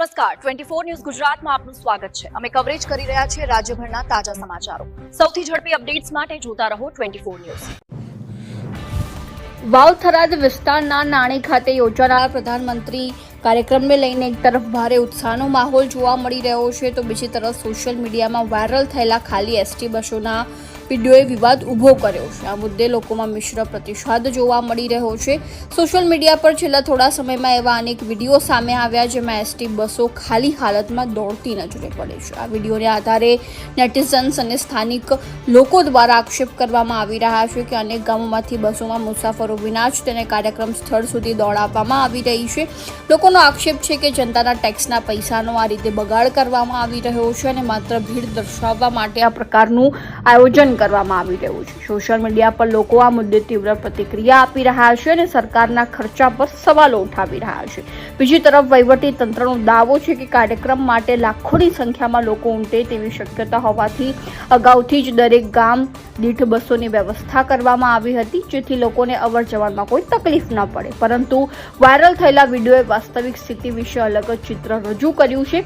નમસ્કાર 24 ન્યૂઝ ગુજરાતમાં આપનું સ્વાગત છે। અમે કવરેજ કરી રહ્યા છીએ રાજ્યભરના તાજા સમાચારો। સૌથી ઝડપી અપડેટ્સ માટે જોતા રહો 24 ન્યૂઝ। વાવ થરાદ વિસ્તારના નાણી ખાતે યોજાનાર પ્રધાનમંત્રી કાર્યક્રમને લઈને એક તરફ ભારે ઉત્સાહનો માહોલ જોવા મળી રહ્યો છે તો બીજી તરફ સોશિયલ મીડિયામાં વાયરલ થયેલા ખાલી એસટી બસોના વિડીયોએ વિવાદ ઉભો કર્યો છે। આ મુદ્દે લોકોમાં મિશ્ર પ્રતિસાદ જોવા મળી રહ્યો છે। સોશિયલ મીડિયા પર છેલ્લા થોડા સમયમાં એવા અનેક વિડીયો સામે આવ્યા જેમાં એસટી બસો ખાલી હાલતમાં દોડતી નજરે પડે છે। આ વિડીયોને આધારે નેટિઝન્સ અને સ્થાનિક લોકો દ્વારા આક્ષેપ કરવામાં આવી રહ્યા છે કે અનેક ગામોમાંથી બસોમાં મુસાફરો વિના જ તેને કાર્યક્રમ સ્થળ સુધી દોડાવવામાં આવી રહી છે। લોકોનો આક્ષેપ છે કે જનતાના ટેક્સના પૈસાનો આ રીતે બગાડ કરવામાં આવી રહ્યો છે અને માત્ર ભીડ દર્શાવવા માટે આ પ્રકારનું આયોજન કરવામાં આવી રહ્યું છે। સોશિયલ મીડિયા પર લોકો આ મુદ્દે તીવ્ર પ્રતિક્રિયા આપી રહ્યા છે અને સરકારના ખર્ચા પર સવાલો ઉઠાવી રહ્યા છે। બીજી તરફ વહીવટી તંત્રનો દાવો છે કે કાર્યક્રમ માટે લાખોની સંખ્યામાં લોકો ઉમટે તેવી શક્યતા હોવાથી અગાઉથી જ દરેક ગામ દીઠ બસોની વ્યવસ્થા કરવામાં આવી હતી જેથી લોકોને અવર જવરમાં કોઈ તકલીફ ન પડે, પરંતુ વાયરલ થયેલા વિડીયોએ વાસ્તવિક સ્થિતિ વિશે અલગ જ ચિત્ર રજૂ કર્યું છે।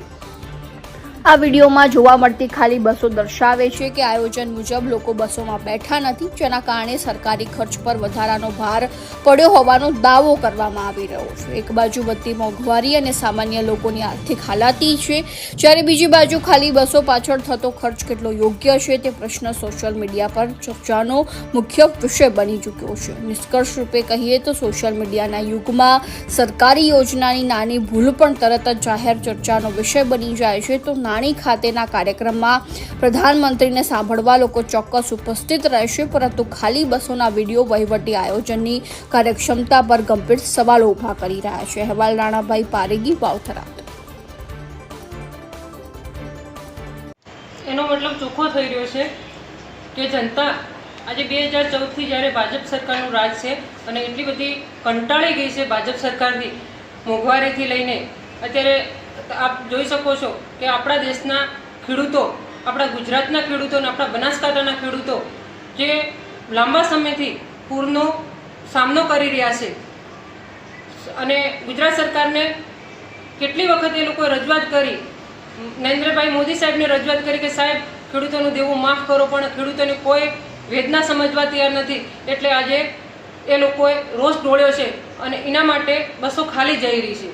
આ વિડીયોમાં જોવા મળતી ખાલી બસો દર્શાવે છે કે આયોજન મુજબ લોકો બસોમાં બેઠા નથી, જેના કારણે સરકારી ખર્ચ પર વધારાનો ભાર પડ્યો હોવાનો દાવો કરવામાં આવી રહ્યો છે। એક બાજુ વધતી મોંઘવારી અને સામાન્ય લોકોની આર્થિક હાલાતી છે, જ્યારે બીજી બાજુ ખાલી બસો પાછળ થતો ખર્ચ કેટલો યોગ્ય છે તે પ્રશ્ન સોશિયલ મીડિયા પર ચર્ચાનો મુખ્ય વિષય બની ચૂક્યો છે। નિષ્કર્ષ રૂપે કહીએ તો સોશિયલ મીડિયાના યુગમાં સરકારી યોજનાની નાની ભૂલ પણ તરત જ જાહેર ચર્ચાનો વિષય બની જાય છે તો નાણી ખાતેના કાર્યક્રમમાં પ્રધાનમંત્રીને સાંભળવા લોકો ચોક્કસ ઉપસ્થિત રહેશે, પરંતુ ખાલી બસોના વિડીયો વહીવટી આયોજનની કાર્યક્ષમતા પર ગંભીર સવાલો ઉભા કરી રહ્યા છે। અહેવાલ રાણાભાઈ પારેગી, વાવથરાદ। એનો મતલબ ચોખ્ખો થઈ રહ્યો છે કે જનતા આજે 2014થી જ્યારે ભાજપ સરકારનું રાજ છે અને એટલી બધી કંટાળી ગઈ છે ભાજપ સરકારથી, મોંઘવારીથી લઈને અત્યારે આપ જોઈ શકો છો કે આપણા દેશના ખેડૂતો, આપણા ગુજરાતના ખેડૂતો અને આપણા બનાસકાંઠાના ખેડૂતો જે લાંબા સમયથી પૂરનો સામનો કરી રહ્યા છે અને ગુજરાત સરકારને કેટલી વખત એ લોકોએ રજૂઆત કરી, નરેન્દ્રભાઈ મોદી સાહેબને રજૂઆત કરી કે સાહેબ ખેડૂતોનું દેવું માફ કરો, પણ ખેડૂતોની કોઈ વેદના સમજવા તૈયાર નથી, એટલે આજે એ લોકોએ રોષ ઢોળ્યો છે અને એના માટે બસો ખાલી જઈ રહી છે।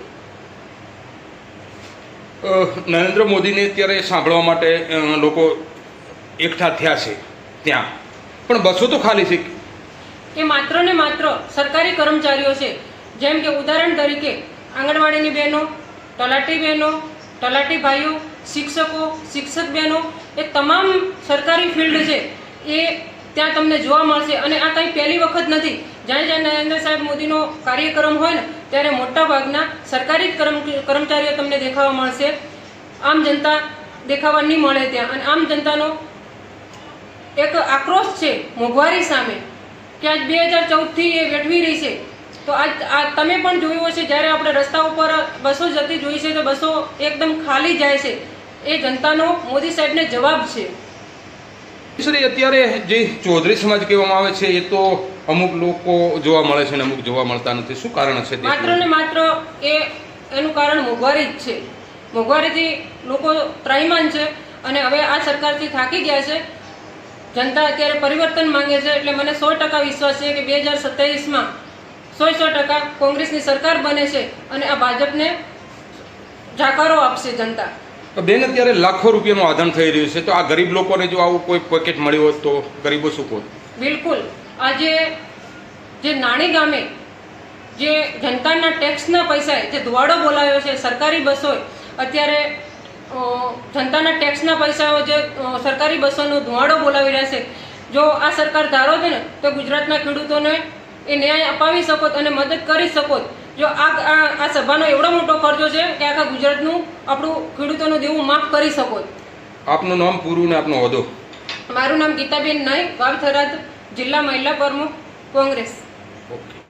નરેન્દ્ર મોદીને અત્યારે સાંભળવા માટે લોકો એકઠા થયા છે ત્યાં, પણ બસો તો ખાલી છે। એ માત્ર ને માત્ર સરકારી કર્મચારીઓ છે, જેમ કે ઉદાહરણ તરીકે આંગણવાડીની બહેનો, તલાટી બહેનો, તલાટી ભાઈઓ, શિક્ષકો, શિક્ષક બહેનો, એ તમામ સરકારી ફિલ્ડ છે એ ત્યાં તમને જોવા મળશે। અને આ કંઈ પહેલી વખત નથી, જ્યાં જ્યાં નરેન્દ્ર સાહેબ મોદીનો કાર્યક્રમ હોય ને ત્યારે મોટાભાગના સરકારી કર્મચારીઓ તમને દેખાવા મળશે, આમ જનતા દેખાવા નહીં મળે ત્યાં। અને આમ જનતાનો એક આક્રોશ છે મોંઘવારી સામે કે આજ 2014થી એ વેઠવી રહી છે, તો આ તમે પણ જોયું હશે જ્યારે આપણે રસ્તા ઉપર બસો જતી જોઈ છે તો બસો એકદમ ખાલી જાય છે, એ જનતાનો મોદી સાહેબને જવાબ છે। અત્યારે જે ચૌધરી સમાજ કહેવામાં આવે છે એ તો અમુક લોકો જોવા મળે છે અને અમુક જોવા મળતા નથી, શું કારણ છે? માત્ર ને માત્ર એનું કારણ મોંઘવારી જ છે। મોંઘવારીથી લોકો ત્રાહિમામ છે અને હવે આ સરકારથી થાકી ગયા છે। જનતા અત્યારે પરિવર્તન માંગે છે, એટલે મને 100% વિશ્વાસ છે કે 2027માં 100% કોંગ્રેસની સરકાર બને છે અને આ ભાજપને જાકારો આપશે જનતા। બેન, અત્યારે લાખો રૂપિયાનું આધાન થઈ રહ્યું છે, તો આ ગરીબ લોકોને જો આવું કોઈ પેકેટ મળ્યું હોત તો ગરીબો શું કહો? બિલકુલ, આજે જે નાણી ગામે જે જનતાના ટેક્સના પૈસા જે ધુવાડો બોલાવ્યો છે સરકારી બસો, અત્યારે જનતાના ટેક્સના પૈસાઓ જે સરકારી બસોનો ધુવાડો બોલાવી રહ્યા છે, જો આ સરકાર ધારો છે ને તો ગુજરાતના ખેડૂતોને એ ન્યાય અપાવી શકો અને મદદ કરી શકો। જો આ સભાનો એવડો મોટો ખર્ચો છે કે આખા ગુજરાતનું આપણું ખેડૂતોનું દેવું માફ કરી શકો। આપનું નામ પૂરું ને આપનો હોદ્દો? મારું નામ ગીતાબેન નાઈક, વાવ થરાદ જિલ્લા મહિલા પ્રમુખ, કોંગ્રેસ।